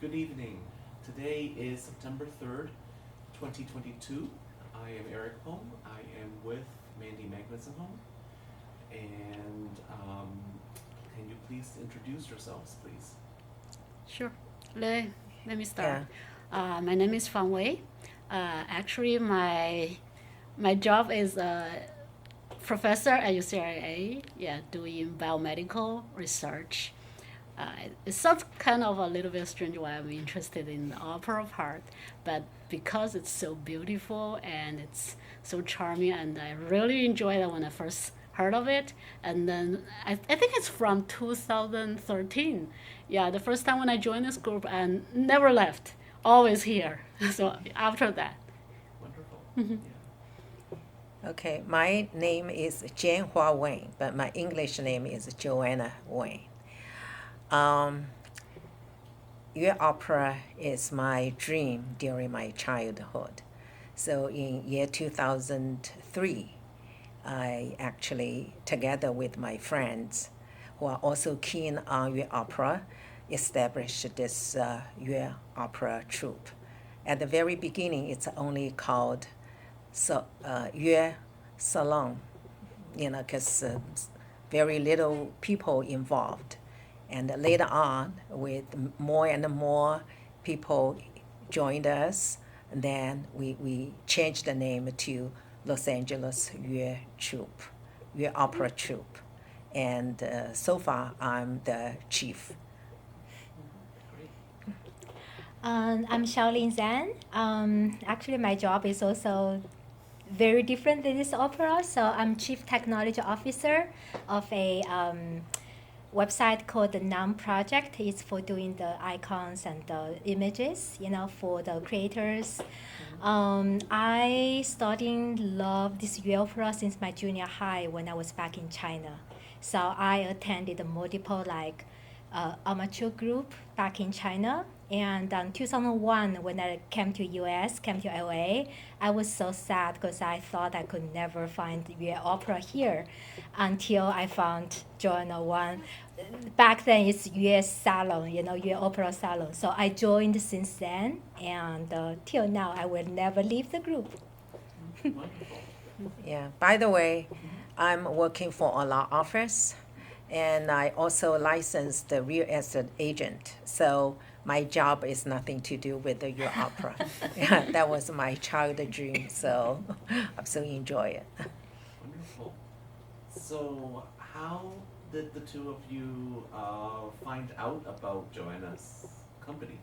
Good evening. Today is September 3rd, 2022. I am Eric Home. I am with Mandy Magnuson Home. And can you please introduce yourselves, please? Sure. Let me start. My name is Fan Wei. Actually, my job is a professor at UCLA. Yeah, doing biomedical research. It sounds kind of a little bit strange why I'm interested in the opera part, but because it's so beautiful and it's so charming, and I really enjoyed it when I first heard of it. And then I think it's from 2013. Yeah, the first time when I joined this group and never left, always here. So after that. Wonderful. Yeah. Okay, my name is Jian Hua Wayne, but my English name is Joanna Wayne. Your opera is my dream during my childhood. So in year 2003, I actually, together with my friends who are also keen on your opera, established this your opera troupe. At the very beginning, it's only called your salon, because very little people involved. And later on, with more and more people joined us, then we changed the name to Los Angeles Yue Troupe, Yue Opera Troupe. And so far, I'm the chief. Great. I'm Xiaolin Zhan. Actually, my job is also very different than this opera. So I'm Chief Technology Officer of a website called the NAM Project. It's for doing the icons and the images, for the creators. I started love this Yue opera since my junior high when I was back in China. So I attended multiple amateur group back in China. And in 2001, when I came to US, came to LA, I was so sad because I thought I could never find Yue opera here until I found Joanna One. Back then, it's Yue Salon, Yue Opera Salon. So I joined since then, and till now, I will never leave the group. Wonderful. Yeah. By the way, I'm working for a law office, and I also licensed the real estate agent. So my job is nothing to do with the your opera. Yeah, that was my childhood dream. So I absolutely enjoy it. Wonderful. So how did the two of you find out about Joanna's company?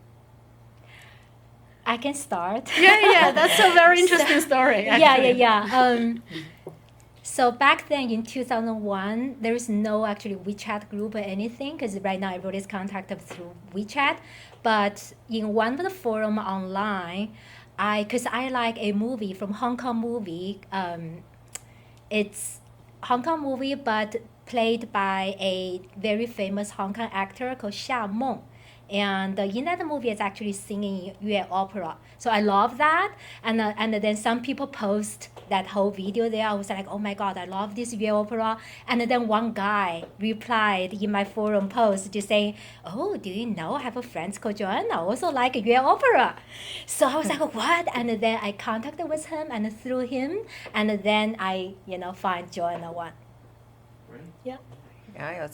I can start. Yeah, that's a very interesting story. Yeah. So back then in 2001, there is no actually WeChat group or anything because right now everybody's contacted through WeChat. But in one of the forum online, because I like a movie from Hong Kong movie. It's Hong Kong movie, but played by a very famous Hong Kong actor called Xia Meng. And in that movie, it's actually singing Yue opera. So I love that. And then some people post that whole video there. I was like, oh my God, I love this Yue opera. And then one guy replied in my forum post just saying, oh, do you know I have a friend called Joanna, also like Yue opera. So I was like, what? And then I contacted with him and through him. And then I, find Joanna One. Great. Yeah. I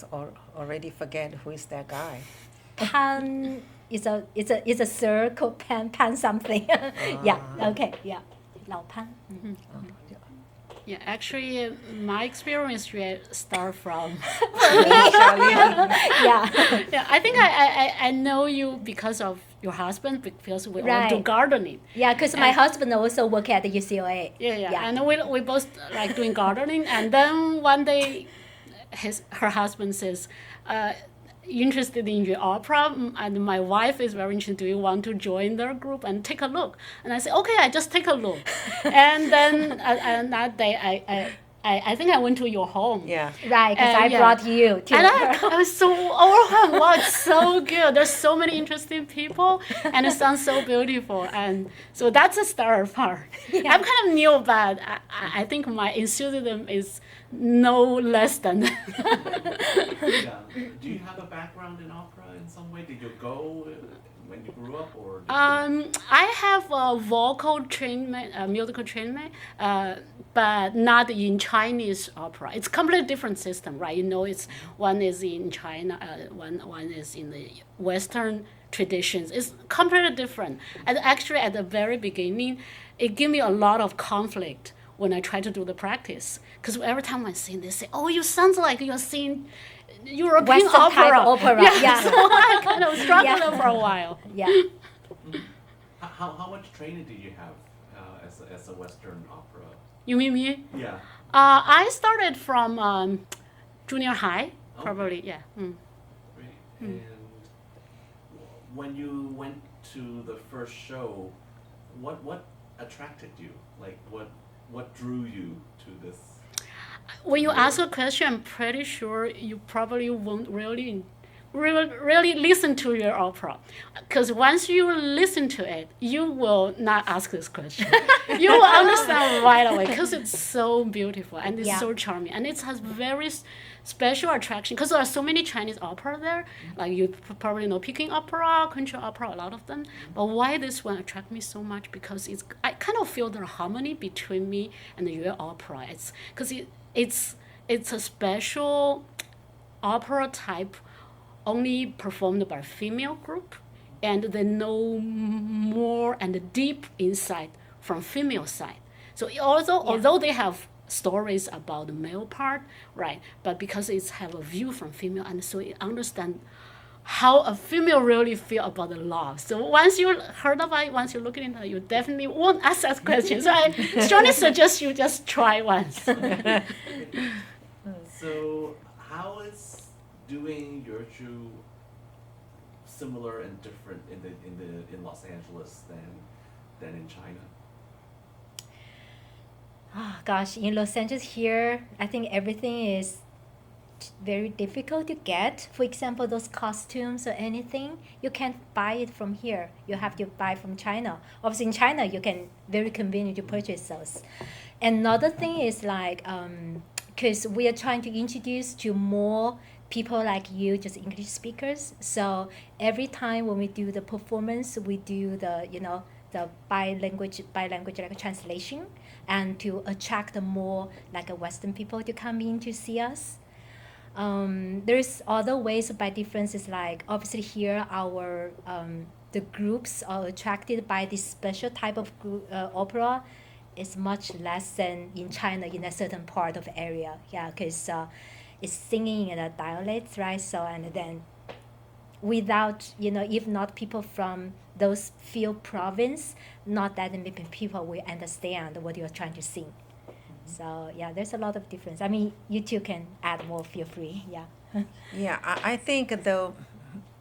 already forget who is that guy. Pan is a sir called Pan something. Yeah. Okay. Yeah. Lao Pan. Mm-hmm. Yeah, actually, my experience start from. Yeah. Yeah, I think I know you because of your husband because we all do Right. gardening. Yeah, because my husband also work at the UCLA. Yeah. And we both like doing gardening. And then one day, her husband says, interested in your opera, and my wife is very interested. Do you want to join their group and take a look? And I said, okay, I just take a look. And then and that day, I think I went to your home. Yeah. Right, because I yeah. brought you to And I was so overwhelmed. Wow, it's so good. There's so many interesting people, and it sounds so beautiful. And so that's the start part. Yeah. I'm kind of new, but I think my enthusiasm is no less than. Yeah. Do you have a background in opera in some way? Did you go when you grew up, or? I have a vocal training, musical training, but not in Chinese opera. It's completely different system, right? You know, it's one is in China, one is in the Western traditions. It's completely different. And actually, at the very beginning, it gave me a lot of conflict when I try to do the practice. Because every time I sing, they say, "Oh, you sound like you're singing European Western opera." type opera, yeah. So I kind of struggled Yeah. for a while. Yeah. How much training did you have as a Western opera? You mean me? Yeah. I started from junior high, probably. Yeah. Great. And when you went to the first show, what attracted you? Like what drew you to this? When you ask a question, I'm pretty sure you probably won't really listen to your opera, because once you listen to it, you will not ask this question. You will understand right away, because it's so beautiful and it's Yeah. so charming, and it has very special attraction, because there are so many Chinese opera there. Like you probably know Peking opera, country opera, a lot of them. But why this one attract me so much? Because I kind of feel the harmony between me and the Yue opera. It's because it's a special opera type, only performed by female group, and they know more and deep insight from female side. So although they have stories about the male part, right? But because it's have a view from female, and so you understand how a female really feel about the love. So once you heard about it, once you look into it, you definitely won't ask that question. So I strongly suggest you just try once. So how is doing Yurchu similar and different in Los Angeles than in China? Oh, gosh, in Los Angeles here, I think everything is very difficult to get. For example, those costumes or anything, you can't buy it from here. You have to buy from China. Obviously, in China, you can very convenient to purchase those. Another thing is like, because we are trying to introduce to more people like you, just English speakers. So every time when we do the performance, we do the the bilanguage like a translation, and to attract more like a Western people to come in to see us. There's other ways by differences, like obviously here our the groups are attracted by this special type of opera is much less than in China in a certain part of area. Yeah, because it's singing in a dialect, right? So and then without if not people from those few province, not that many people will understand what you're trying to sing. So yeah, there's a lot of difference. I mean, you two can add more. Feel free. Yeah. Yeah, I think though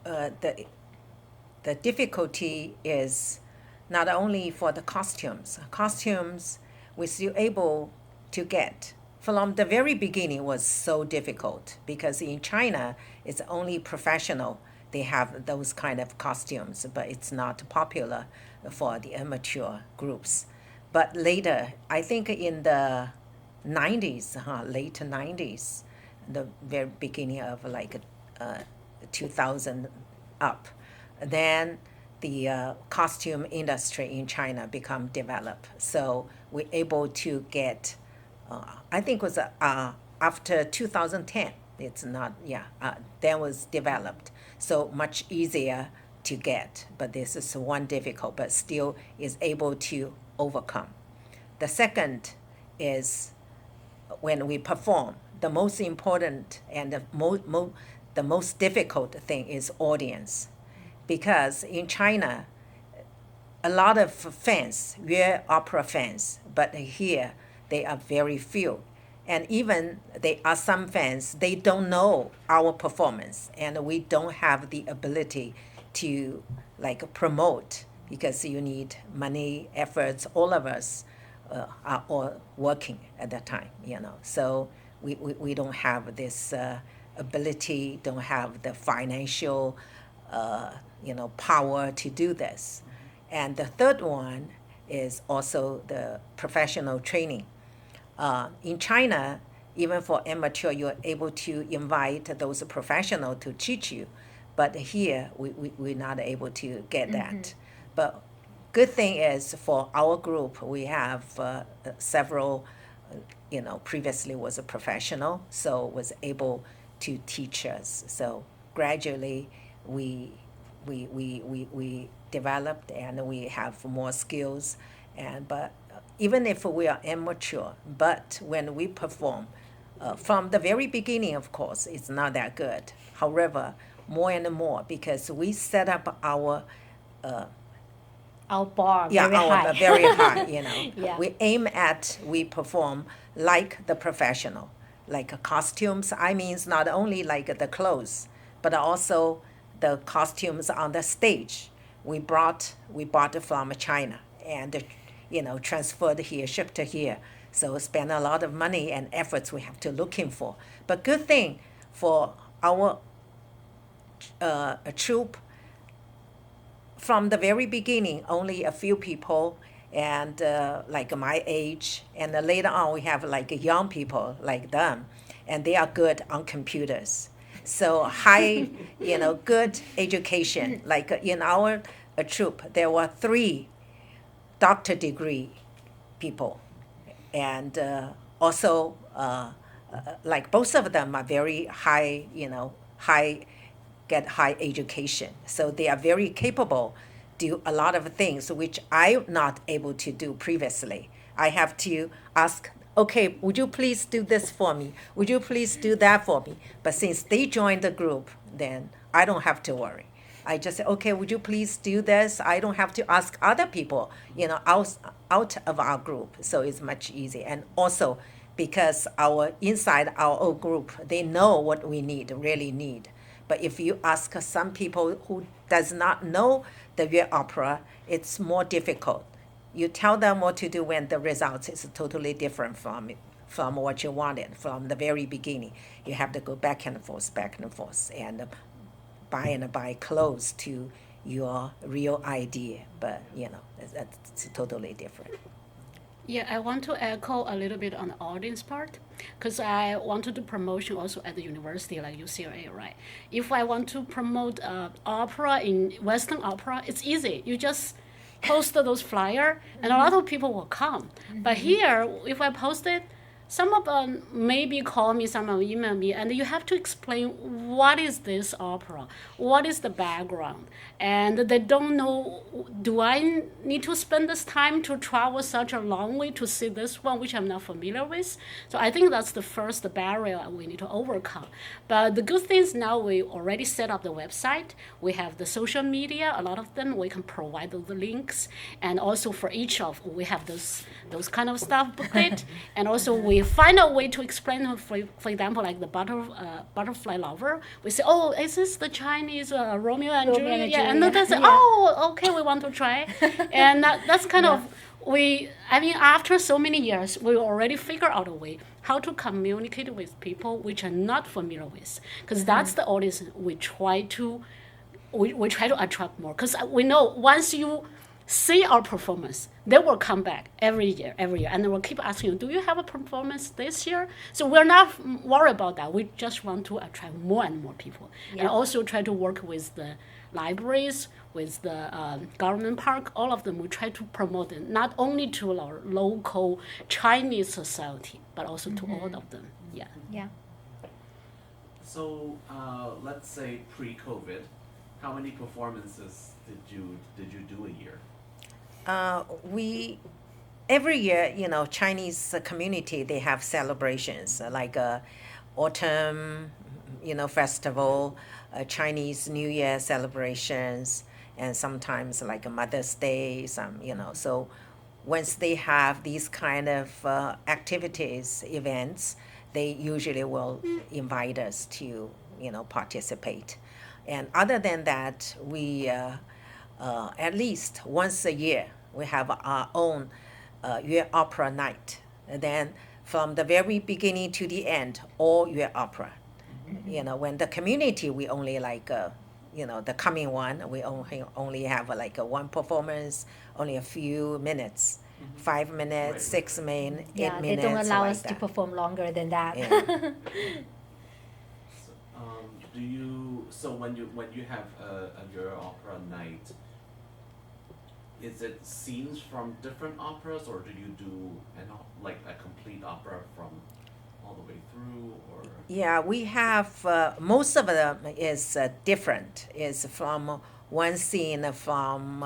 the difficulty is not only for the costumes. Costumes we're still able to get. From the very beginning was so difficult because in China it's only professional. They have those kind of costumes, but it's not popular for the amateur groups. But later, I think in the 90s, late 90s, the very beginning of like 2000 up, then the costume industry in China become developed. So we're able to get, I think it was after 2010, it's not, then was developed. So much easier to get, but this is one difficult, but still is able to overcome. The second is when we perform, the most important and the most difficult thing is audience. Because in China, a lot of fans, Yue opera fans, but here they are very few. And even they are some fans, they don't know our performance, and we don't have the ability to like promote because you need money, efforts. All of us are all working at that time, So we don't have this ability, don't have the financial, power to do this. And the third one is also the professional training. In China, even for amateur, you're able to invite those professionals to teach you. But here, we're not able to get that. But good thing is for our group, we have several, previously was a professional, so was able to teach us. So gradually, we developed and we have more skills. But even if we are amateur, but when we perform, from the very beginning, of course, it's not that good. However, more and more, because we set up our bar very our high. very high, Yeah. We aim at, we perform like the professional, like costumes. I mean, it's not only like the clothes, but also the costumes on the stage. We bought from China and, transferred here, shipped here. So spend a lot of money and efforts we have to looking for. But good thing for our troupe, from the very beginning, only a few people and like my age. And later on, we have like young people like them, and they are good on computers. So high, good education. Like in our troupe, there were 3 doctor degree people, and also like both of them are very high, get high education. So they are very capable, do a lot of things which I'm not able to do previously. I have to ask, okay, would you please do this for me? Would you please do that for me? But since they joined the group, then I don't have to worry. I just say, okay, would you please do this? I don't have to ask other people, out of our group. So it's much easier. And also because inside our own group, they know what we really need. But if you ask some people who does not know the Yue opera, it's more difficult. You tell them what to do when the results is totally different from what you wanted from the very beginning. You have to go back and forth, and buy close to your real idea. But that's totally different. Yeah, I want to echo a little bit on the audience part, because I want to do promotion also at the university like UCLA, right? If I want to promote opera in Western opera, it's easy. You just post those flyer, and a lot of people will come. But here, if I post it, some of them maybe call me, some of them email me, and you have to explain what is this opera, what is the background, and they don't know, do I need to spend this time to travel such a long way to see this one, which I'm not familiar with? So I think that's the first barrier we need to overcome. But the good thing is now we already set up the website, we have the social media, a lot of them, we can provide the links, and also for each of, we have those kind of stuff booklet, and also we find a way to explain, for example, like the butterfly lover. We say, oh, is this the Chinese Romeo and Juliet? Yeah, and then they say, oh, okay, we want to try. And that's kind of, after so many years, we already figure out a way how to communicate with people which are not familiar with, because that's the audience we try to attract more. Because we know once you see our performance, they will come back every year, and they will keep asking you, do you have a performance this year? So we're not worried about that. We just want to attract more and more people. Yeah. And also try to work with the libraries, with the government park, all of them. We try to promote it, not only to our local Chinese society, but also to all of them. Yeah. Yeah. So let's say pre-COVID, how many performances did you do a year? We every year, Chinese community, they have celebrations like autumn, festival, Chinese New Year celebrations, and sometimes like a Mother's Day. So once they have these kind of activities, events, they usually will invite us to participate. And other than that, we at least once a year, we have our own Yue opera night. And then from the very beginning to the end, all Yue opera. When the community, we only like, the coming one, we only have like one performance, only a few minutes. 5 minutes, Right. 6 minutes, 8 Yeah, they minutes. don't allow like us to that. perform longer than that. Yeah. So, so when you have your opera night, is it scenes from different operas, or do you do like a complete opera from all the way through, or? Yeah, we have most of them is different. Is from one scene from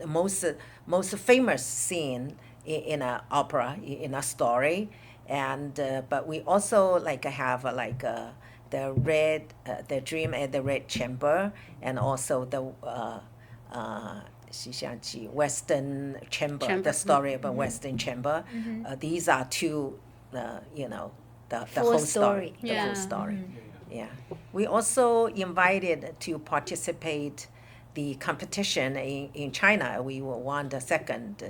most famous scene in an opera in a story, and but we also like have the dream at the red chamber, and also the 西厢记 Western chamber, the story about Western chamber. These are two, the Full whole story. the Yeah. full story. Yeah. Yeah. We also invited to participate the competition in China. We won the second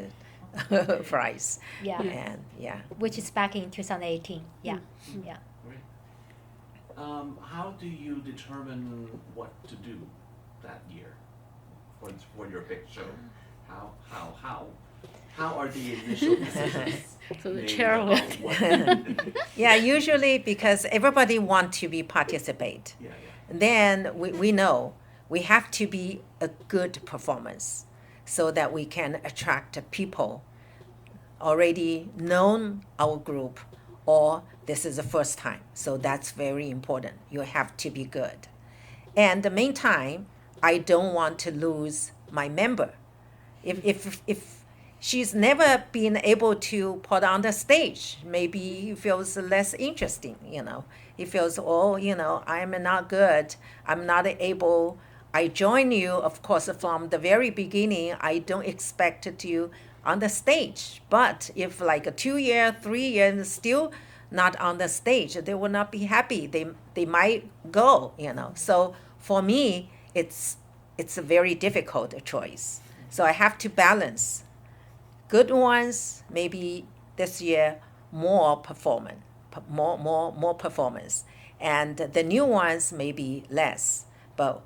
prize. Yeah. And yeah. Which is back in 2018. Yeah. Yeah. Great. How do you determine what to do that year for your big show? How are the initial decisions So the made chair about will- what- Yeah, usually because everybody want to be participate. Yeah. Then we know we have to be a good performance so that we can attract people already known our group, or this is the first time. So that's very important. You have to be good. And the meantime, I don't want to lose my member. If she's never been able to put on the stage, maybe he feels less interesting, He feels, I'm not good. I'm not able. I join you, of course, from the very beginning. I don't expect you on the stage. But if like 2 years, 3 years, still not on the stage, they will not be happy. They might go, So for me, it's a very difficult choice. So I have to balance. Good ones, maybe this year more performance, more performance, and the new ones maybe less. But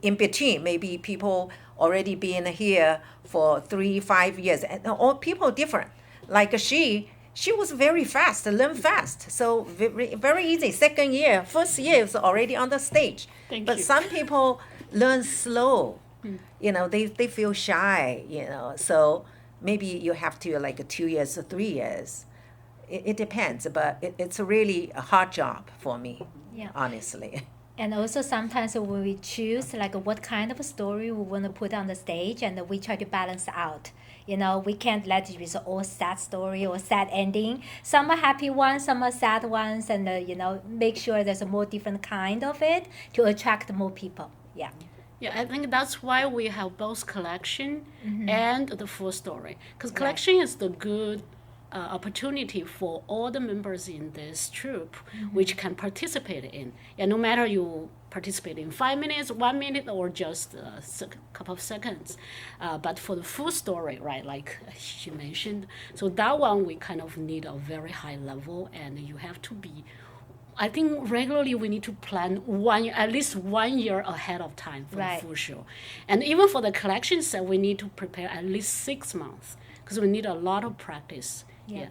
in between, maybe people already been here for 3-5 years, and all people different. Like she was very fast, learn fast, so very, very easy. Second year, first year is already on the stage. Thank But you. some people learn slow. They feel shy. So maybe you have to like 2 years or 3 years. It depends, but it's really a hard job for me, Yeah. honestly. And also sometimes when we choose like what kind of a story we want to put on the stage, and we try to balance out. We can't let it be all sad story or sad ending. Some are happy ones, some are sad ones, and make sure there's a more different kind of it to attract more people. Yeah. Yeah, I think that's why we have both collection and the full story. Because collection is the good opportunity for all the members in this troupe, which can participate in. No matter you participate in 5 minutes, 1 minute, or just a couple of seconds. But for the full story, right, like she mentioned, so that one we kind of need a very high level, and you have to be. I think regularly we need to plan at least 1 year ahead of time for Right. the full show. And even for the collection set, we need to prepare at least 6 months because we need a lot of practice. Yeah.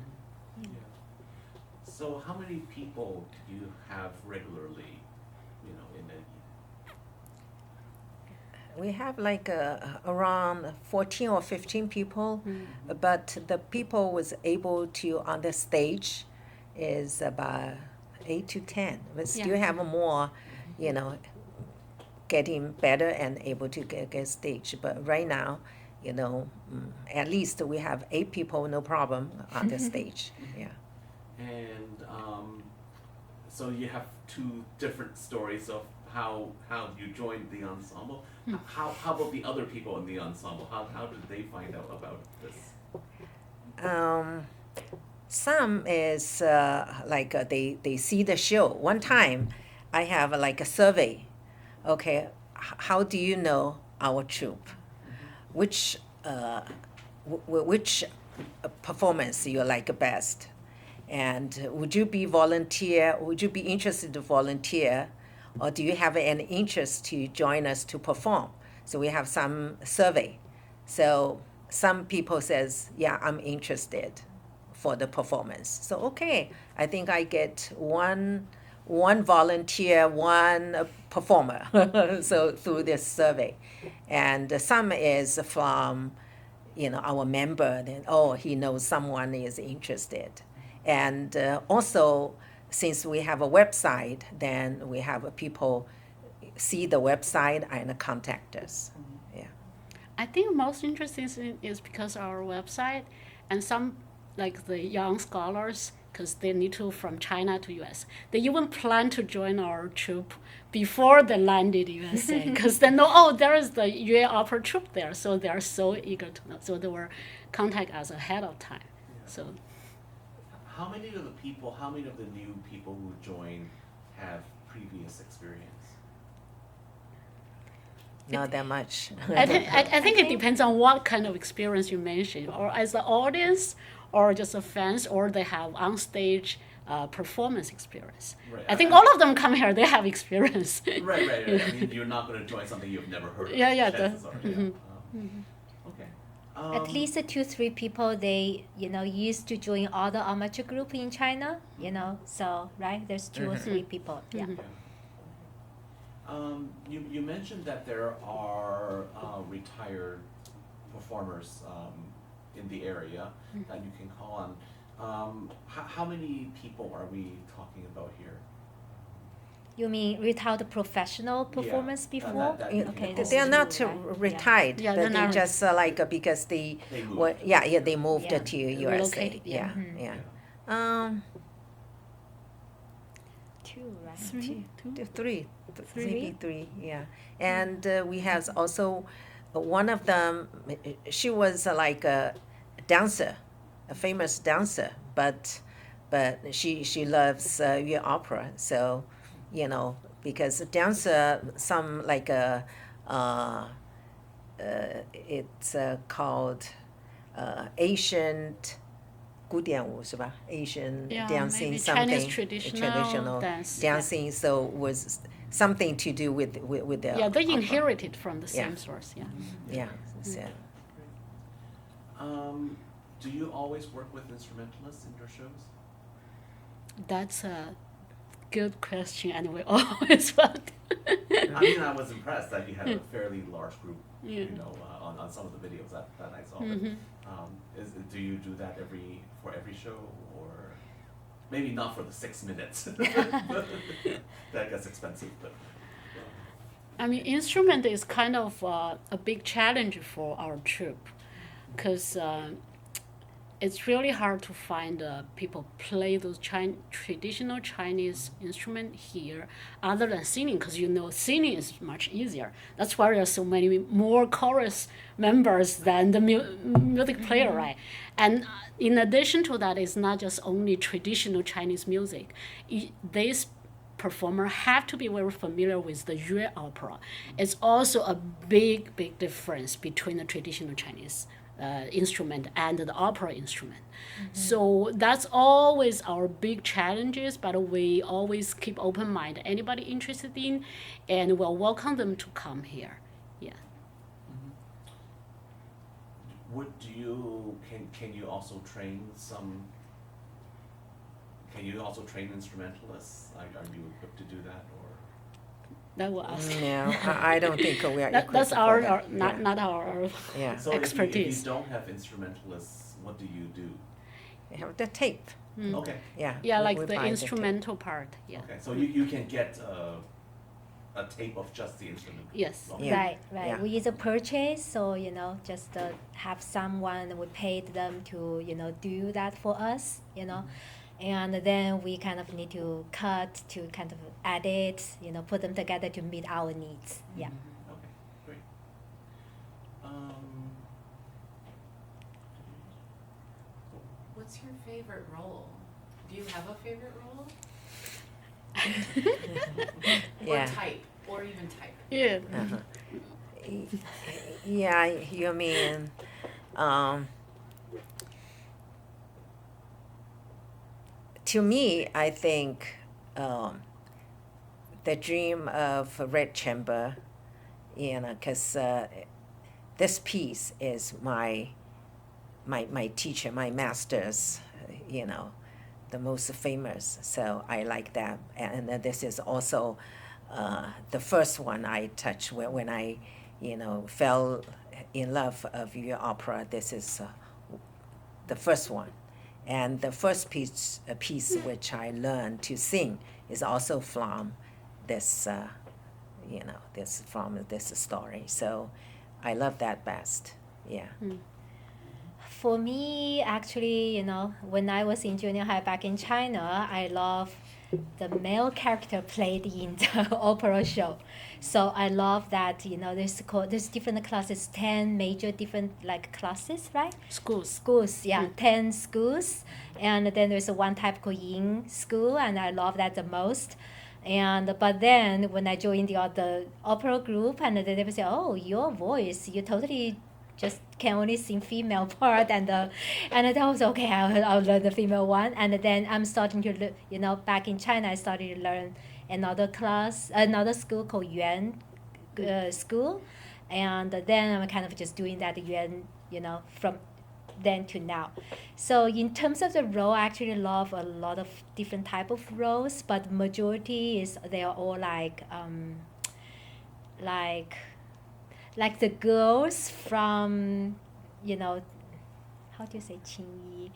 So how many people do you have regularly, in a We have like around 14 or 15 people, but the people was able to on the stage is about 8 to 10. We still have more, getting better and able to get stage. But right now, at least we have 8 people, no problem on the stage. Yeah. And so you have 2 different stories of how you joined the ensemble. How about the other people in the ensemble? How did they find out about this? Some is they see the show. One time, I have like a survey. Okay, how do you know our troupe? Which performance you like best? And would you be volunteer? Would you be interested to volunteer, or do you have an interest to join us to perform? So we have some survey. So some people says, yeah, I'm interested for the performance. So okay, I think I get one volunteer, one performer. So through this survey, and some is from, our member. Then he knows someone is interested, and also since we have a website, then we have people see the website and contact us. Yeah. I think most interesting is because our website and some like the young scholars, because they need to from China to US. They even plan to join our troupe before they landed USA, because they know, there is the UA opera troupe there, so they are so eager to know. So they were contact us ahead of time. So How many of the new people who join have previous experience? Not that much. I think it depends on what kind of experience you mentioned, or as the audience, or just a fans, or they have on stage performance experience. Right. I think all of them come here, they have experience. Right. I mean, you're not going to join something you've never heard of. Yeah. Chances are, okay. At least 2-3 people they used to join other amateur group in China. So right, there's 2 or 3 people. Yeah. You mentioned that there are retired performers in the area that you can call on. How many people are we talking about here? You mean retired professional performance Yeah, before? that you Okay, can this They're is not true, right? retired, Yeah, but they're they not just because they They moved. they moved Yeah. to USA. Relocated, Yeah, yeah. yeah. 2, right? Three, two. Three, Three? maybe 3, yeah. And we have also one of them. She was like a dancer, a famous dancer, but she loves opera. So, because a dancer, some like it's called ancient 古典舞是吧? Asian Yeah, dancing, maybe something Chinese traditional dance, yeah. dancing. So was something to do with the Yeah, they opera. inherited from the Yeah. same source. Yeah. Yeah. So, Do you always work with instrumentalists in your shows? That's a good question, and we always want. I mean, I was impressed that you had a fairly large group, Yeah. on some of the videos that I saw. Mhm. Do you do that for every show, or maybe not for the 6 minutes? That gets expensive, but. I mean, instrument is kind of a big challenge for our troupe, because it's really hard to find people play those traditional Chinese instrument here, other than singing, because singing is much easier. That's why there are so many more chorus members than the music player, right? And in addition to that, it's not just only traditional Chinese music. These performer have to be very familiar with the Yue opera. It's also a big difference between the traditional Chinese instrument and the opera instrument. So that's always our big challenges, but we always keep open mind. Anybody interested in, and we'll welcome them to come here. Yeah. Can you also train instrumentalists? Are you equipped to do that, or? That will ask. no, I don't think we are equipped That's for our that. not our Yeah. So expertise. if you don't have instrumentalists, what do you do? We have the tape. Okay. Yeah. Yeah, we- like we the buy tape. instrumental part. Yeah. Okay. So you can get a tape of just the instrument. Yes. Okay. Yeah. Right. Yeah. We either purchase, so just have someone, we paid them to do that for us, and then we kind of need to cut, to kind of edit, put them together to meet our needs. Yeah. Okay. Great. What's your favorite role? Do you have a favorite role? Yeah. Or type, or even type? Yeah. Yeah, you mean, to me, I think the dream of Red Chamber, because this piece is my my teacher, my masters, you know, the most famous. So I like that. And then this is also the first one I touched when I, you know, fell in love of your opera. This is the first one. And the first piece which I learned to sing is also from this, you know, from this story. So I love that best. Yeah. For me, actually, you know, when I was in junior high back in China, I love the male character played in the opera show. So I love that, you know, there's different classes, 10 major different like classes, right? Schools, yeah, 10 schools. And then there's one type called Yin school, and I love that the most. But then when I joined the other opera group, and then they would say, "Oh, your voice, you totally just can only sing female part," and that was okay. I'll learn the female one, and then I'm starting to you know, back in China, I started to learn another school called Yuan school, and then I'm kind of just doing that Yuan, you know, from then to now. So in terms of the role, I actually love a lot of different type of roles, but majority is they are all like the girls from, you know, how do you say Qingyi?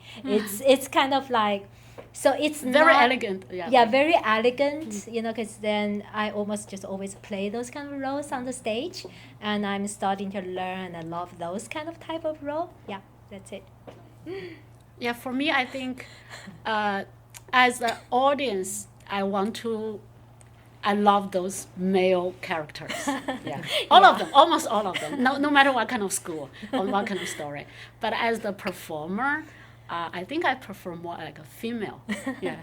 It's kind of like, so it's Very not, elegant. yeah, very elegant, you know, because then I almost just always play those kind of roles on the stage, and I'm starting to learn and love those kind of type of role. Yeah, that's it. Yeah, for me, I think as an audience, I love those male characters. Yeah, all of them, almost all of them. No matter what kind of school or what kind of story. But as the performer, I think I prefer more like a female. Yeah.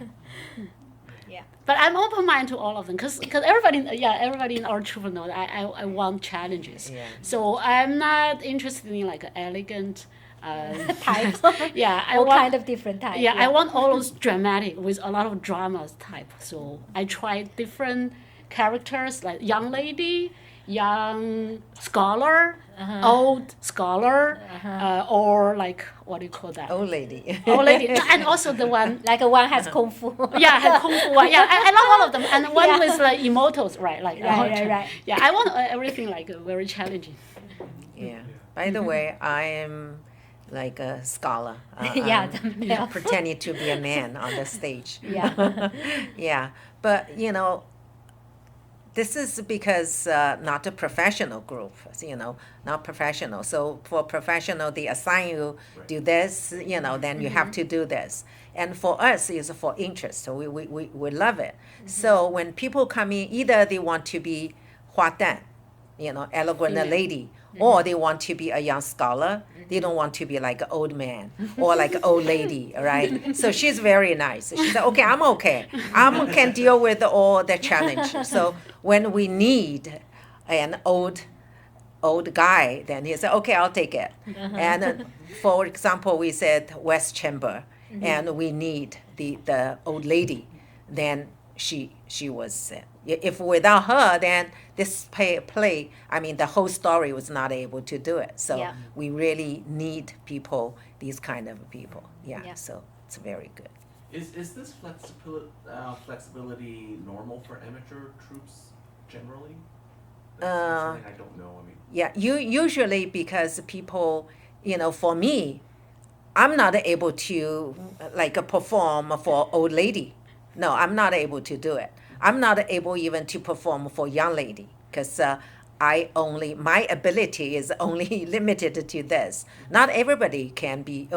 Yeah. But I'm open minded to all of them because everybody in our troupe knows I want challenges. Yeah. So I'm not interested in like an elegant. Type. Yeah, All kind of different types. Yeah, I want all those dramatic with a lot of drama type. So I tried different characters like young lady, young scholar, old scholar, or like what do you call that? Old lady. Old lady, and also the one. Like one has kung fu. Yeah, had kung fu one. Yeah, I love all of them, and one with like immortals, right? Like Right. Yeah, I want everything like very challenging. Yeah. By the way, I am like a scholar. Yeah, I'm the male. pretending to be a man on the stage. Yeah. Yeah, but you know, this is because not a professional group, you know, not professional. So for professional, they assign you do this, you know, then you have to do this. And for us, it's for interest. So we love it. So when people come in, either they want to be Hua Dan, you know, eloquent lady, or they want to be a young scholar. They don't want to be like an old man or like an old lady, right? So she's very nice. She said, okay. I can deal with all the challenge. So when we need an old guy, then he said, okay, I'll take it. And for example, we said West Chamber, and we need the old lady. Then she was. If without her, then this play, I mean, the whole story was not able to do it. So Yeah. we really need people, these kind of people. Yeah. Yeah. So it's very good. Is this flexibility normal for amateur troops generally? That's something I don't know. I mean, Yeah, usually because people, you know, for me, I'm not able to like perform for old lady. No, I'm not able to do it. I'm not able even to perform for young lady because my ability is only limited to this. Not everybody can be.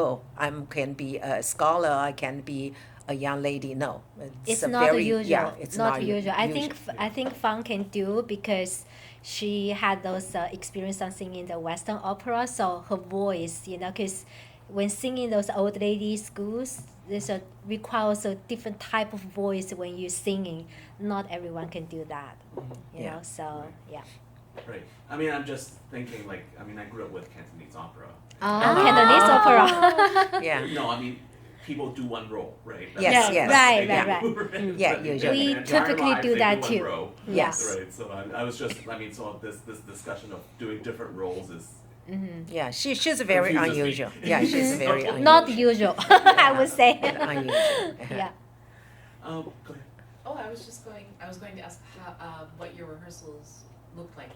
Can be a scholar. I can be a young lady. No, It's a not very, usual. Yeah, it's not usual. I usual. think Fang can do because she had those experience on singing the Western opera, so her voice, you know, because when singing those old lady schools, requires a different type of voice when you're singing. Not everyone can do that, you know. So yeah. right. I mean, I'm just thinking like, I mean, I grew up with Cantonese opera. Cantonese opera. Yeah. No, I mean, people do one role, right? Yes, Yeah. yes. Right. Yeah, But usually. in We their entire typically lives, do they that one too. row. Yes. Right. So I was just, I mean, so this discussion of doing different roles is Yeah, she's very Confuses me. unusual. Yeah, she's very unusual. Not usual, I would say. Unusual. Yeah. Go ahead. Oh, I was going to ask how, what your rehearsals looked like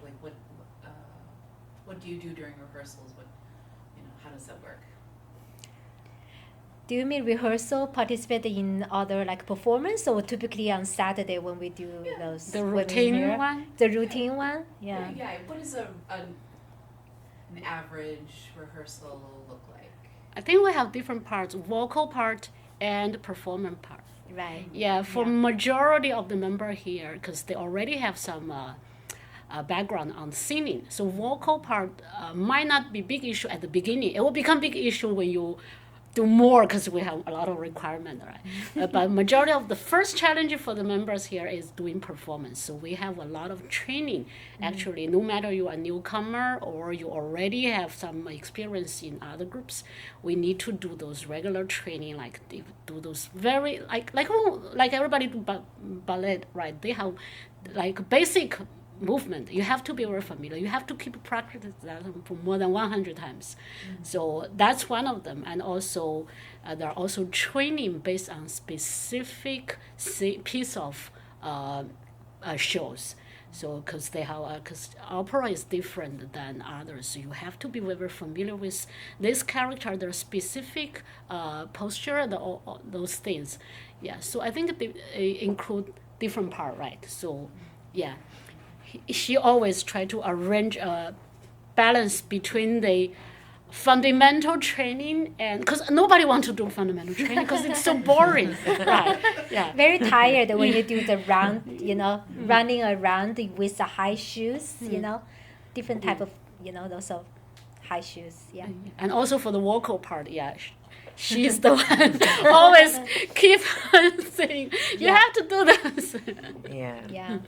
what do you do during rehearsals, how does that work? Do you mean rehearsal, participate in other like performance, or typically on Saturday when we do those? The when we routine hear- one? The routine one? Yeah. Yeah, what does an average rehearsal look like? I think we have different parts, vocal part and performance part. Right. Yeah, for Yeah. majority of the member here, because they already have some background on singing, so vocal part might not be big issue at the beginning. It will become big issue when you do more because we have a lot of requirement, right? But majority of the first challenge for the members here is doing performance. So we have a lot of training. Actually, no matter you are a newcomer or you already have some experience in other groups, we need to do those regular training, like do those very like everybody do ballet, right? They have like basic movement. You have to be very familiar. You have to keep practicing that for more than 100 times. So that's one of them. And also, there are also training based on specific piece of shows. So, because they have, because opera is different than others, so you have to be very familiar with this character, their specific posture, all those things. Yeah. So I think they include different part, right? So, yeah. She always try to arrange a balance between the fundamental training and because nobody wants to do fundamental training because it's so boring, right? Yeah. Very tired when you do the round, running around with the high shoes, different type of, those of high shoes. Yeah. And also for the vocal part, yeah. She's the one always keep saying, you have to do this. Yeah. Yeah.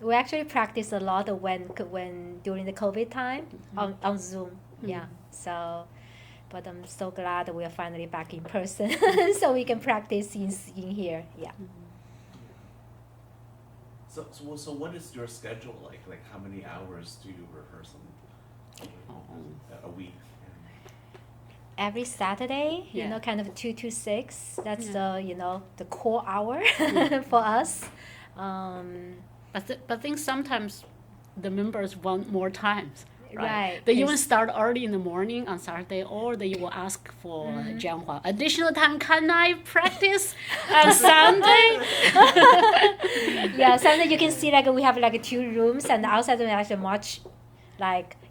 We actually practice a lot when during the COVID time on Zoom. Yeah. So, but I'm so glad we are finally back in person, so we can practice in here. Yeah. So what is your schedule like? Like how many hours do you rehearse a week? Every Saturday, Yeah. kind of 2 to 6. That's Yeah. the core hour for us. But I think sometimes the members want more times. Right. They even start early in the morning on Saturday, or they will ask for Jianhua additional time. Can I practice on Sunday? Yeah, sometimes you can see we have 2 rooms, and outside we actually much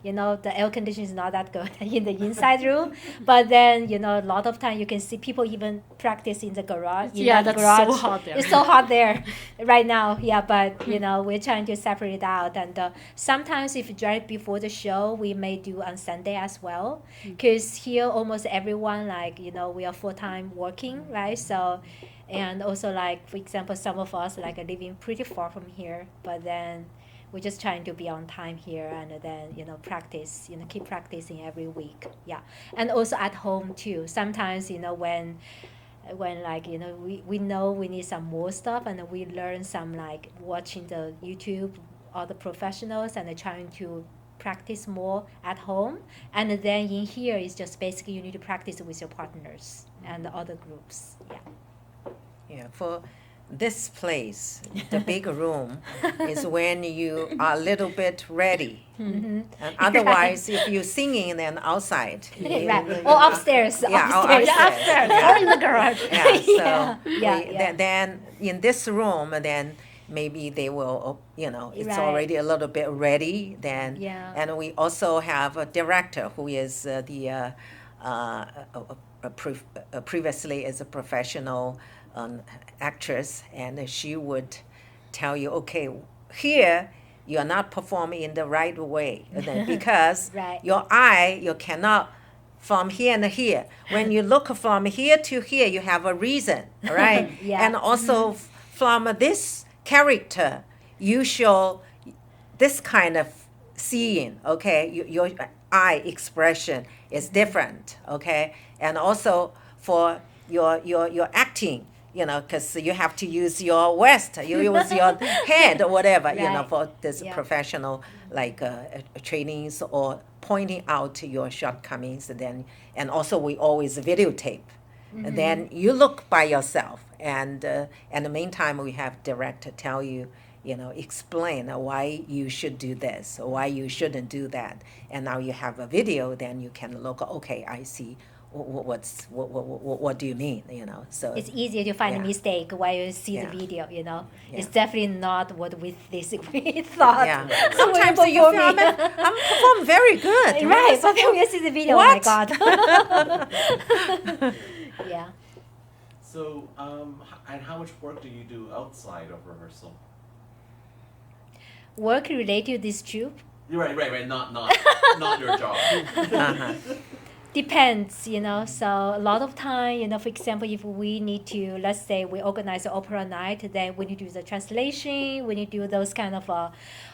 the air conditioning is not that good in the inside room, but then a lot of time you can see people even practice in the garage. That's garage. so hot there. It's so hot there right now. Yeah, but we're trying to separate it out, and sometimes if right before the show we may do on Sunday as well, because here almost everyone we are full-time working, right? So, and also for example, some of us are living pretty far from here, but then we're just trying to be on time here, and then practice, keep practicing every week. Yeah, and also at home too. Sometimes when we know we need some more stuff, and we learn some watching the YouTube, other professionals, and trying to practice more at home. And then in here is just basically you need to practice with your partners and the other groups. Yeah. Yeah, for this place, the big room, is when you are a little bit ready. And otherwise, if you're singing, then outside. Right. Or upstairs. Yeah, upstairs. upstairs. Or in the garage. Yeah, so Yeah. then in this room, then maybe they will, it's Right. already a little bit ready. Then, Yeah. and we also have a director who is previously is a professional actress, and she would tell you, okay, here you are not performing in the right way because Right. your eye, you cannot from here and here. When you look from here to here, you have a reason, right? Yeah. And also from this character, you show this kind of seeing, okay? Your eye expression is different, okay? And also for your acting, because you have to use your waist, you use your head or whatever, Right. for this Yeah. professional trainings or pointing out your shortcomings, and also we always videotape. And then you look by yourself, and in the meantime we have director tell you, explain why you should do this or why you shouldn't do that. And now you have a video, then you can look, okay, I see what do you mean, so It's easier to find a Yeah. mistake while you see Yeah. the video, Yeah. It's definitely not what we thought. yeah. So Sometimes for you feel me. I'm perform very good. Right, but then we see the video, What? oh my God. Yeah. So, and how much work do you do outside of rehearsal? Work related to this troupe Right. Not your job. Uh-huh. depends, So a lot of time, for example, if we need to, let's say we organize an opera night, then we need to do the translation, we need to do those kind of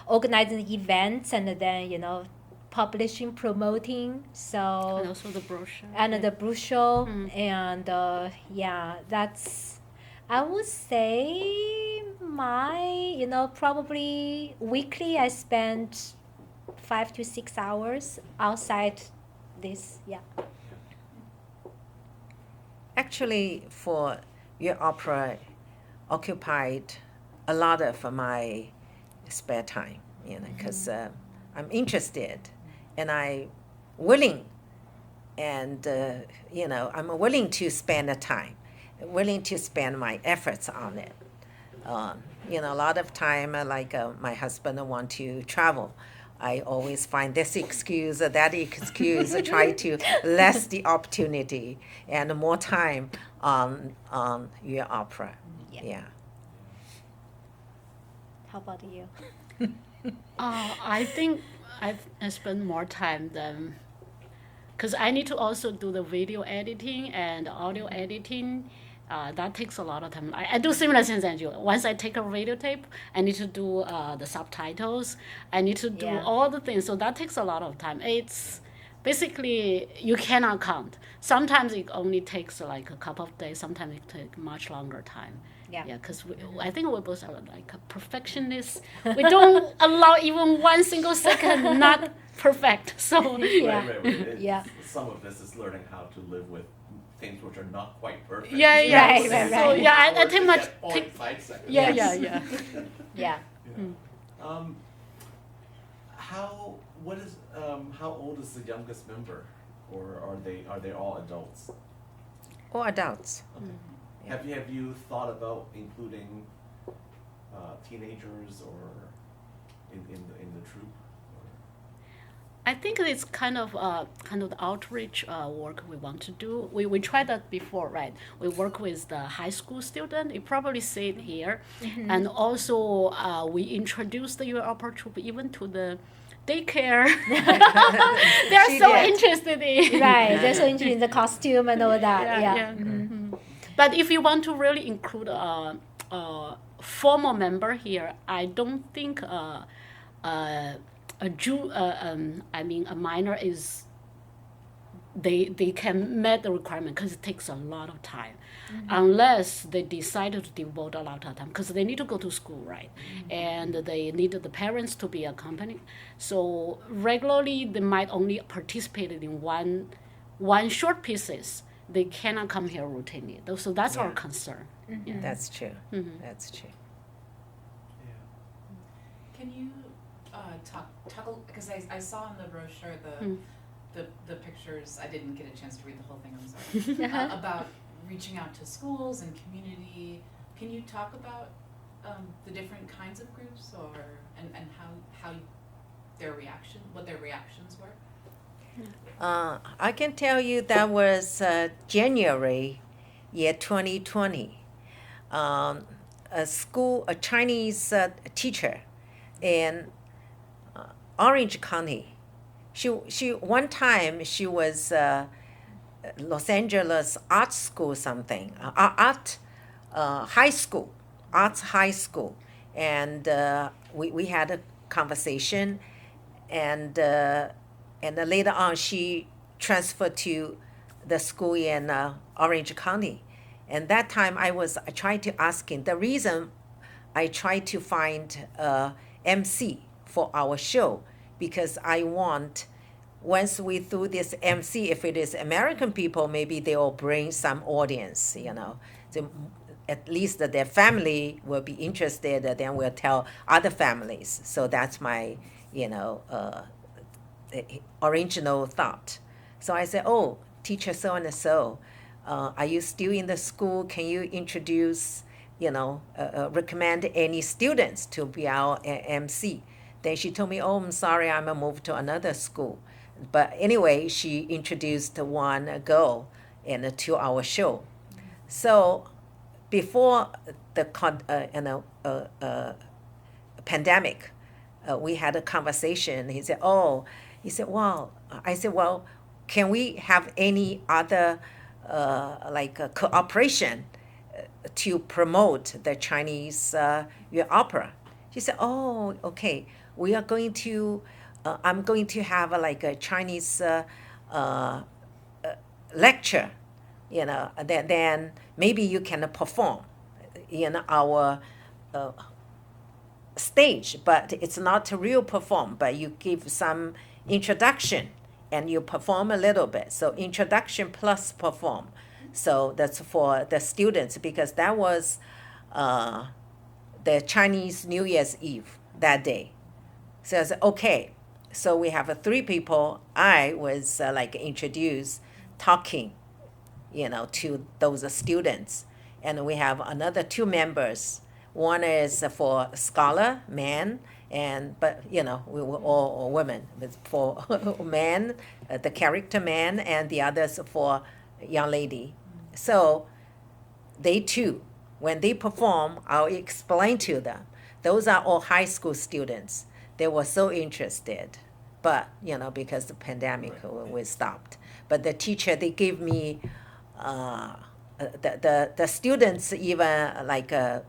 organizing events, and then, publishing, promoting. So And also the brochure. and yeah. the brochure, Mm. and that's, I would say my, probably weekly I spend 5 to 6 hours outside this. Yeah. Actually, for your opera, occupied a lot of my spare time, because I'm interested, and I willing, and I'm willing to spend the time, willing to spend my efforts on it. A lot of time, my husband want to travel. I always find this excuse, that excuse, try to less the opportunity and more time on your opera. Yeah. Yeah. How about you? I think I spend more time than, because I need to also do the video editing and audio editing. That takes a lot of time. I do similar things as you. Once I take a video tape, I need to do the subtitles. I need to do Yeah. all the things. So that takes a lot of time. It's basically, you cannot count. Sometimes it only takes like a couple of days. Sometimes it takes much longer time. Yeah. Yeah, because I think we both are like perfectionists. We don't allow even one single second not perfect. So Yeah. Right. Yeah. Some of this is learning how to live with things which are not quite perfect. Yeah. Right, So right. yeah, I Or take to much. get Take, 0.5 seconds. yeah, Yes. yeah. Yeah. How old is the youngest member, or are they all adults? Or adults. Okay. Yeah. Have you thought about including teenagers or in the troupe? I think it's kind of the outreach work we want to do. We tried that before, right? We work with the high school student. You probably see it here, and also we introduced the opera troupe even to the daycare. They're She so did. interested in. Right. They're so interested in the costume and all that. Yeah, Yeah. Mhm. But if you want to really include a formal member here, I don't think a minor is they can meet the requirement, because it takes a lot of time, unless they decided to devote a lot of time, because they need to go to school, right? And they need the parents to be accompanied. So regularly they might only participate in one short pieces. They cannot come here routinely. So that's our Yeah. concern. That's true. Mhm. That's true. Yeah. Can you talk because I saw in the brochure the pictures. I didn't get a chance to read the whole thing. I'm sorry. About reaching out to schools and community. Can you talk about the different kinds of groups, and how what their reactions were? I can tell you that was January, year 2020. A Chinese teacher in Orange County. She one time she was Los Angeles art school something, arts high school, and we had a conversation, and later on she transferred to the school in Orange County, and that time I tried to ask him the reason. I tried to find MC for our show because I want once we do this MC, if it is American people, maybe they will bring some audience, you know. So at least their family will be interested, then we'll tell other families. So that's my, you know, original thought. So I said, oh, teacher so and so, are you still in the school? Can you introduce, you know, recommend any students to be our MC? Then she told me, oh, I'm sorry, I'm gonna move to another school. But anyway, she introduced one girl to our show. So before the pandemic, we had a conversation. He said, well, I said, well, can we have any other cooperation to promote the Chinese opera? She said, oh, okay, we are going to, I'm going to have a Chinese lecture, you know, then maybe you can perform in our stage, but it's not a real perform, but you give some introduction and you perform a little bit. So introduction plus perform. So that's for the students, because that was the Chinese New Year's Eve that day. So I said, okay. So we have 3 people. I was introduced, talking, you know, to those students. And we have another 2 members. One is for scholar, man, but you know, we were all women. But for man, the character man, and the others for young lady. So they too, when they perform, I'll explain to them. Those are all high school students. They were so interested, but you know, because the pandemic, we stopped. But the teacher, they gave me. The students even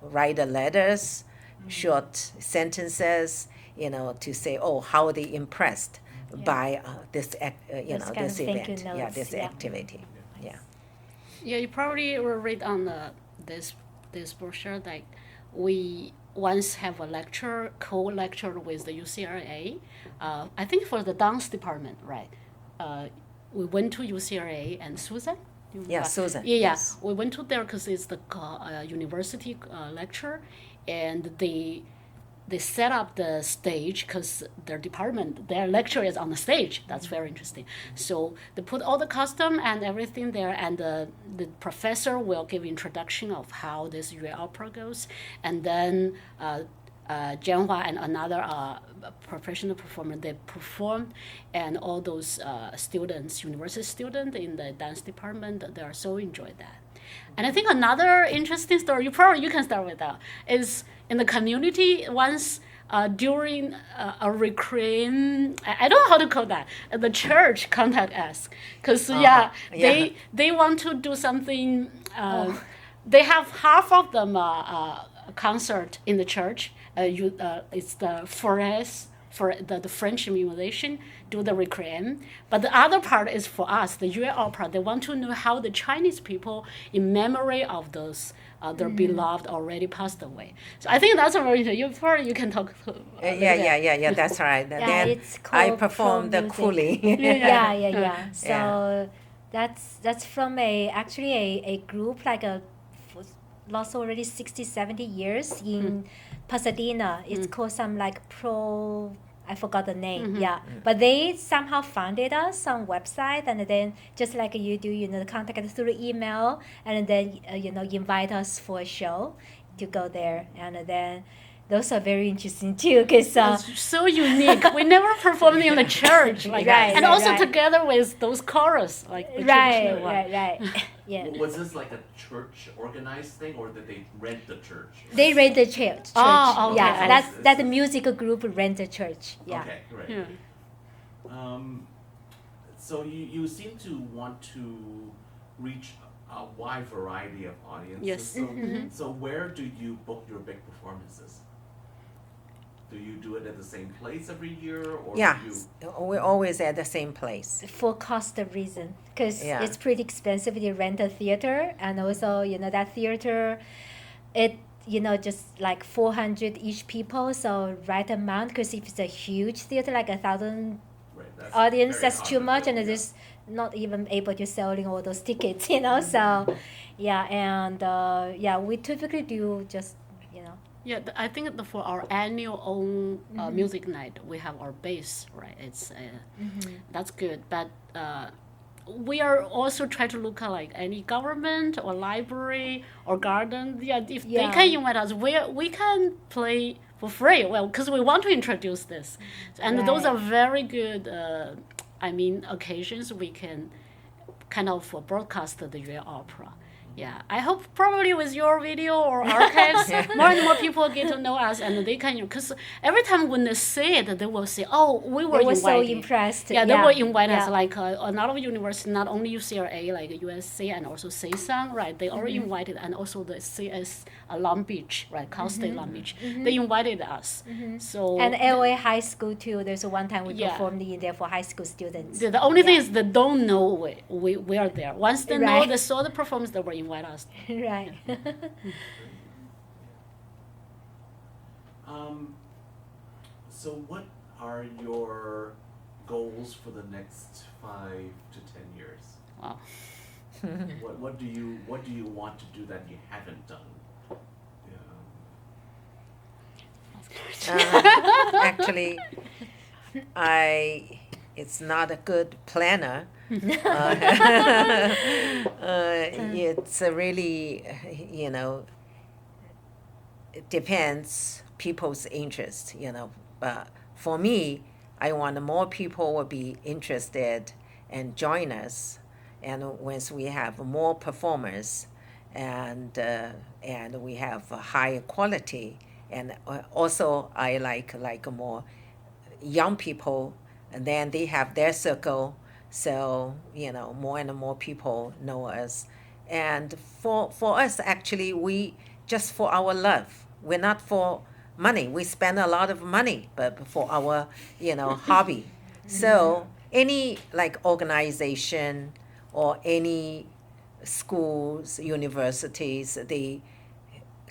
write letters, short sentences, you know, to say, oh, how they impressed by this this event, this activity. Yeah, you probably will read on this brochure, like we once have a lecture, co-lecture with the UCLA. I think for the dance department, right? We went to UCLA and Susan. Yeah, Susan. Yeah, yes. We went to there because it's the university lecture, and they set up the stage because their department, their lecture is on the stage. That's very interesting. So they put all the costume and everything there, and the professor will give introduction of how this Yue opera goes, and then Jianhua and another professional performer, they performed, and all those students, university students in the dance department, they are so enjoyed that. And I think another interesting story, you can start with that, is in the community once during a requiem, I don't know how to call that, the church contact us, because they want to do something, they have half of them concert in the church. It's the forest for the French musician do the requiem, but the other part is for us, the Yue opera. They want to know how the Chinese people, in memory of those their beloved already passed away. So I think that's a very interesting. You can talk. Yeah. That's right. Then it's called I performed the coolie. Yeah. So that's from actually a group lost already 60, 70 years in Pasadena. It's called some I forgot the name. But they somehow founded us on website, and then just like you do, you know, contact us through email, and then invite us for a show to go there, and then those are very interesting too, because it's so unique. We never performed in the church, together with those chorus, like the right. Yeah. Was this like a church organized thing, or did they rent the church? They rent the church. Oh, okay. Yeah, that's the musical group rent the church. Yeah. Okay, right. Yeah. So you seem to want to reach a wide variety of audiences. Yes. So where do you book your big performances? Do you do it at the same place every year, or we're always at the same place. For cost of reason, because it's pretty expensive to rent a theater, and also that theater, it just like 400 each people, so right amount. Because if it's a huge theater like 1,000 That's audience very that's too awesome. much, and Yeah. just not even able to selling all those tickets, you know. So, yeah, and yeah, we typically do just, you know. Yeah, I think for our annual own music night, we have our bass, right? It's that's good, but we are also trying to look at like any government or library or garden. Yeah, if they Yeah. can invite us, we can play for free. Well, because we want to introduce this, and those Right. are very good. Occasions we can kind of broadcast the real opera. Yeah, I hope probably with your video or archives, more and more people get to know us, and they can, because every time when they say it, they will say, "Oh, we were They were invited." so impressed. Yeah, they will invite us. Yeah. Like a lot of universities, not only UCLA, like USC and also CSUN, right? They already invited, and also the CS Long Beach, right? Cal State Long Beach. They invited us. So And LA High School too. There's one time we Yeah. performed in there for high school students. the only thing is they don't know we are there. Once they know, Right. they saw the performance, they will invite us. Right. So what are your goals for the next 5 to 10 years? Wow. What do you want to do that you haven't done? Actually, it's not a good planner. It's really, you know, it depends people's interest, you know. But for me, I want more people will be interested and join us. And once we have more performers and we have a higher quality, and also I like more young people, and then they have their circle, so you know more and more people know us. And for us, actually, we just for our love, we're not for money. We spend a lot of money, but for our hobby. So any like organization or any schools, universities, they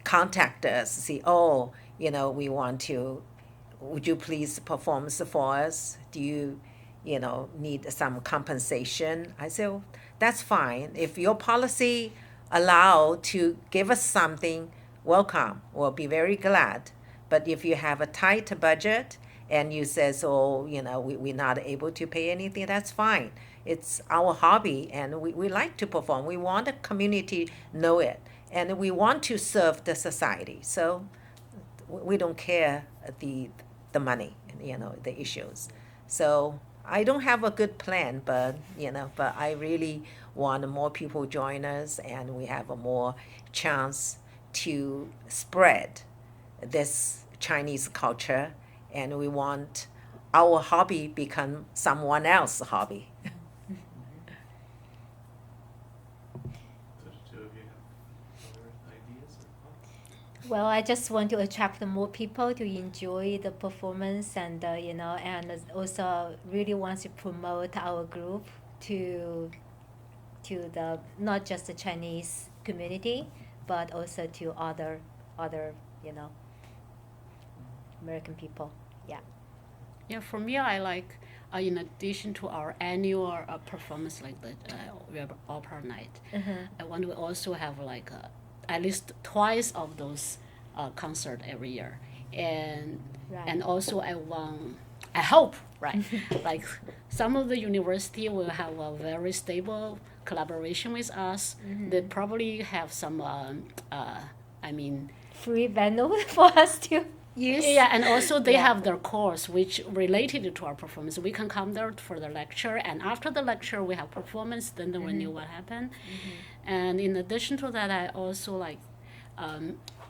contact us, say, oh, we want to, would you please perform for us? Do you, need some compensation? I say, oh, that's fine. If your policy allow to give us something, welcome. We'll be very glad. But if you have a tight budget and you says, oh, we're not able to pay anything, that's fine. It's our hobby and we like to perform. We want the community know it. And we want to serve the society. So we don't care the money, the issues. So I don't have a good plan, but I really want more people join us, and we have a more chance to spread this Chinese culture, and we want our hobby become someone else's hobby. So the two of you have other ideas or thoughts? Well, I just want to attract more people to enjoy the performance, and and also really want to promote our group to the not just the Chinese community, but also to other American people. Yeah. Yeah, for me, I like, in addition to our annual performance like the opera night, I want to also have like at least twice of those concert every year, and Right. and also I hope, right, like some of the university will have a very stable collaboration with us. They probably have some, Free venue for us to use. yeah, and also they Yeah. have their course which related to our performance. We can come there for the lecture, and after the lecture we have performance. Then we knew what happened. And in addition to that, I also like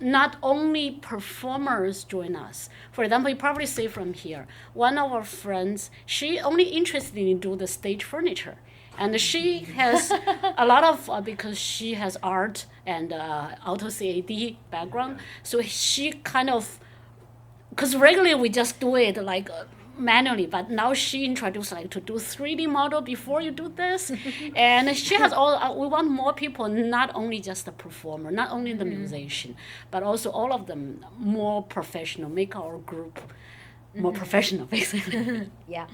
not only performers join us. For example, you probably see from here, one of our friends, she only interested in do the stage furniture. And she has a lot of, because she has art and auto CAD background. So she kind of, because regularly we just do it like manually, but now she introduced like to do 3D model before you do this. And she has all, we want more people, not only just the performer, not only the musician, but also all of them more professional, make our group more professional, basically. Yeah.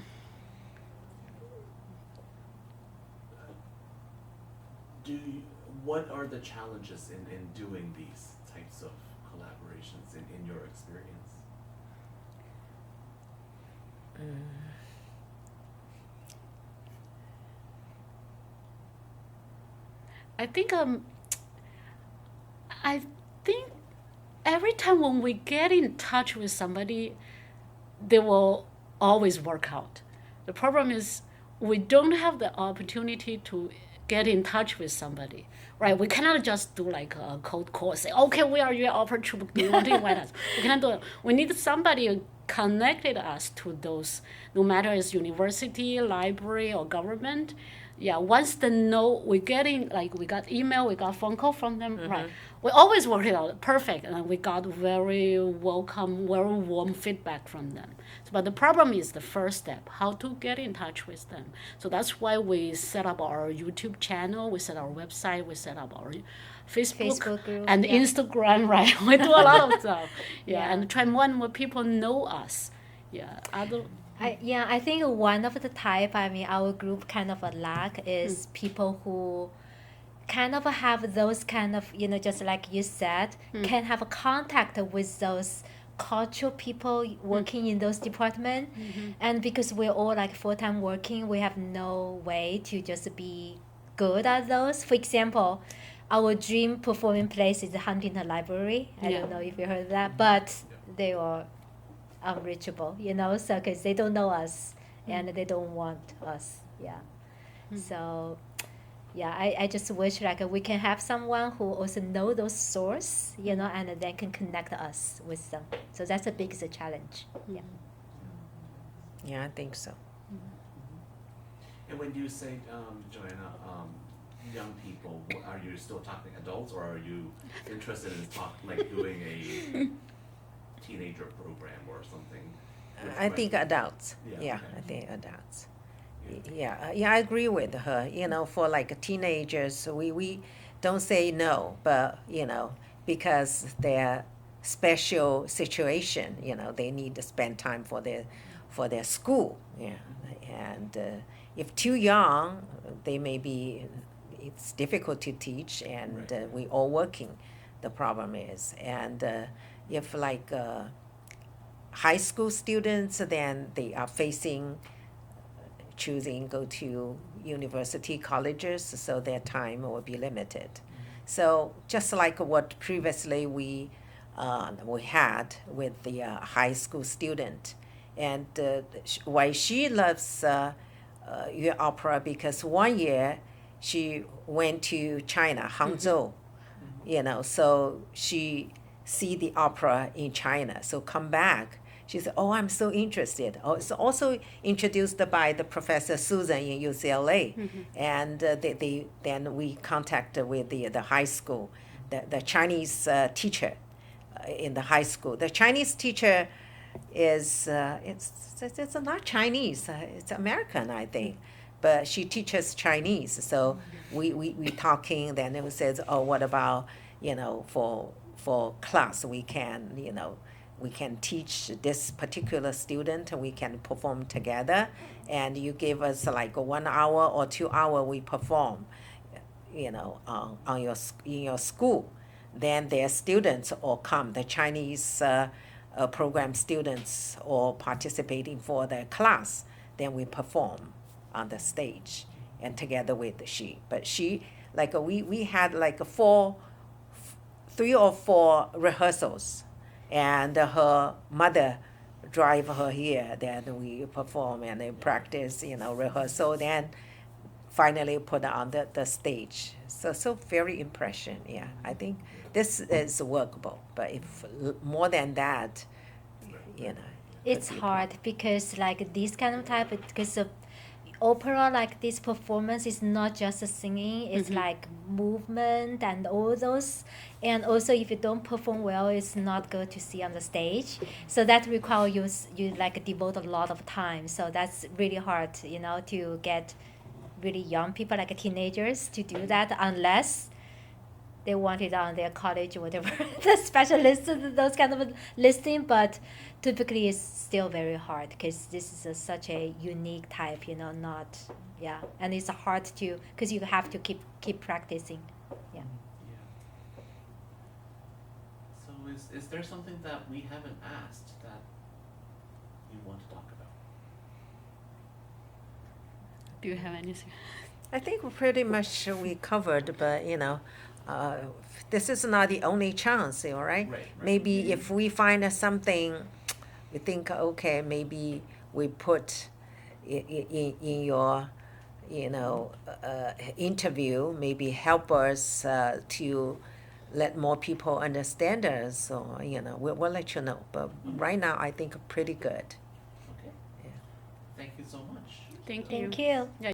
what are the challenges in doing these types of collaborations in your experience? I think I think every time when we get in touch with somebody, they will always work out. The problem is we don't have the opportunity to get in touch with somebody, right? We cannot just do like a cold call, say, okay, we are your opera troupe, do you want to invite us? We cannot do it. We need somebody who connected us to those, no matter it's university, library, or government. Yeah, once they know we getting, like we got email, we got phone call from them, right? We always work it out perfect, and we got very welcome, very warm feedback from them. But the problem is the first step, how to get in touch with them. So that's why we set up our YouTube channel, we set our website, we set up our Facebook group, and yeah. Instagram, right? We do a lot of stuff. Yeah. And try more and more people know us. Yeah, I think one of the type, our group kind of a lack is people who kind of have those kind of, just like you said, can have a contact with those cultural people working in those departments. And because we're all like full-time working, we have no way to just be good at those. For example, our dream performing place is the Huntington Library. I don't know if you heard of that, but they are unreachable, so because they don't know us and they don't want us. So I just wish like we can have someone who also know those source, and then can connect us with them. So that's the biggest challenge. Yeah, I think so. And when you say, Joanna, young people, are you still talking adults, or are you interested in doing a teenager program or something? I think adults. Yeah, okay. I think adults. I agree with her. For like teenagers, we don't say no, but because their special situation, they need to spend time for their school. And if too young, they may be. It's difficult to teach, and we all working. The problem is, and if like high school students, then they are facing choosing go to university colleges, so their time will be limited. So just like what previously we had with the high school student, and why she loves your opera, because one year she went to China, Hangzhou, so she see the opera in China, so come back. She said, "Oh, I'm so interested." Oh, it's also introduced by the Professor Susan in UCLA, and then we contacted with the high school, the Chinese teacher in the high school. The Chinese teacher is it's not Chinese, it's American, I think, but she teaches Chinese. So we talking. Then it says, "Oh, what about for class we can we can teach this particular student, we can perform together, and you give us like 1 hour or 2 hour we perform, in your school. Then their students all come, the Chinese program students all participating for the class. Then we perform on the stage and together with she. But she, like we had like 3 or 4 rehearsals, and her mother drive her here. Then we perform and they practice, rehearsal. Then finally put on the stage. So very impression. Yeah, I think this is workable. But if more than that, It's hard because like this kind of type, because of opera, like this performance is not just a singing, it's like movement and all those. And also if you don't perform well, it's not good to see on the stage. So that requires you like devote a lot of time. So that's really hard, to get really young people, like teenagers, to do that, unless they want it on their college or whatever, the specialists, those kind of listing. But typically it's still very hard because this is such a unique type, and it's hard to, because you have to keep practicing. is there something that we haven't asked that you want to talk about? Do you have anything? I think pretty much we covered, but this is not the only chance, all right? Right. Maybe if we find something, we think, okay, maybe we put in your, interview, maybe help us to let more people understand us, or, we'll let you know. But right now, I think pretty good. Okay. Yeah. Thank you so much. Thank you. Thank you. Yeah.